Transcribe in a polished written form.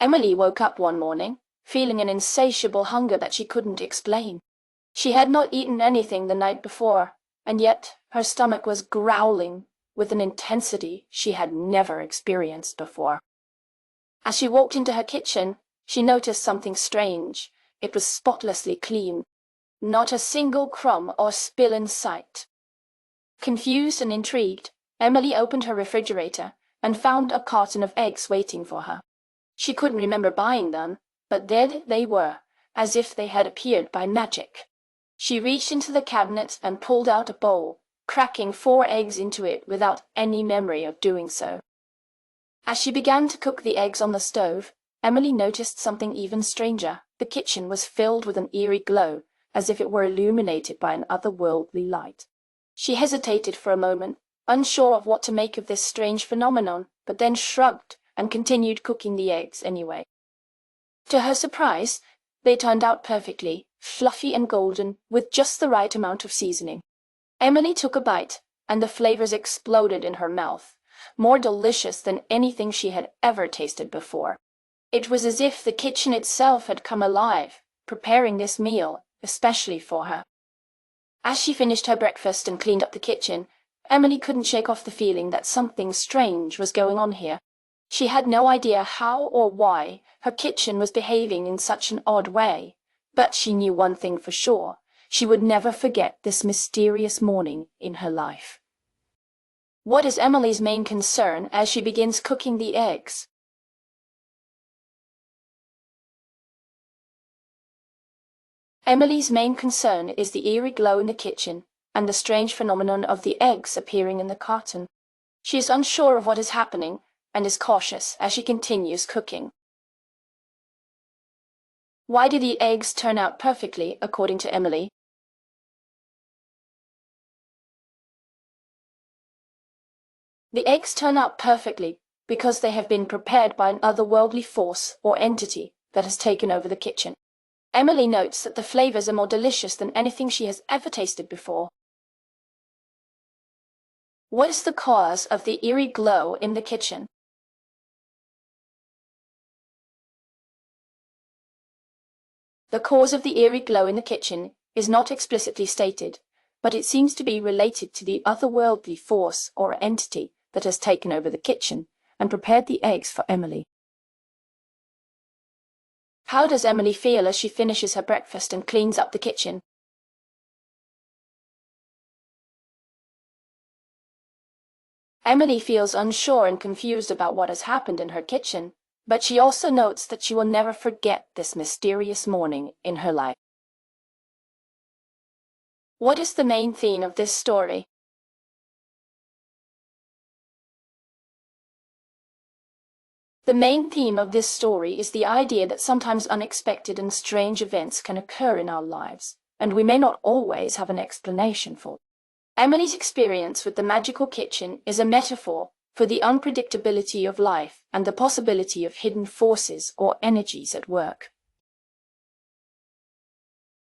Emily woke up one morning, feeling an insatiable hunger that she couldn't explain. She had not eaten anything the night before, and yet her stomach was growling with an intensity she had never experienced before. As she walked into her kitchen, she noticed something strange. It was spotlessly clean. Not a single crumb or spill in sight. Confused and intrigued, Emily opened her refrigerator and found a carton of eggs waiting for her. She couldn't remember buying them, but there they were, as if they had appeared by magic. She reached into the cabinet and pulled out a bowl, cracking 4 eggs into it without any memory of doing so. As she began to cook the eggs on the stove, Emily noticed something even stranger. The kitchen was filled with an eerie glow, as if it were illuminated by an otherworldly light. She hesitated for a moment, unsure of what to make of this strange phenomenon, but then shrugged and continued cooking the eggs anyway. To her surprise, they turned out perfectly, fluffy and golden, with just the right amount of seasoning. Emily took a bite, and the flavors exploded in her mouth, more delicious than anything she had ever tasted before. It was as if the kitchen itself had come alive, preparing this meal especially for her. As she finished her breakfast and cleaned up the kitchen, Emily couldn't shake off the feeling that something strange was going on here. She had no idea how or why her kitchen was behaving in such an odd way, but she knew one thing for sure: she would never forget this mysterious morning in her life. What is Emily's main concern as she begins cooking the eggs? Emily's main concern is the eerie glow in the kitchen and the strange phenomenon of the eggs appearing in the carton. She is unsure of what is happening and is cautious as she continues cooking. Why did the eggs turn out perfectly, according to Emily? The eggs turn out perfectly because they have been prepared by an otherworldly force or entity that has taken over the kitchen. Emily notes that the flavors are more delicious than anything she has ever tasted before. What is the cause of the eerie glow in the kitchen? The cause of the eerie glow in the kitchen is not explicitly stated, but it seems to be related to the otherworldly force or entity that has taken over the kitchen and prepared the eggs for Emily. How does Emily feel as she finishes her breakfast and cleans up the kitchen? Emily feels unsure and confused about what has happened in her kitchen, but she also notes that she will never forget this mysterious morning in her life. What is the main theme of this story? The main theme of this story is the idea that sometimes unexpected and strange events can occur in our lives, and we may not always have an explanation for them. Emily's experience with the magical kitchen is a metaphor for the unpredictability of life and the possibility of hidden forces or energies at work.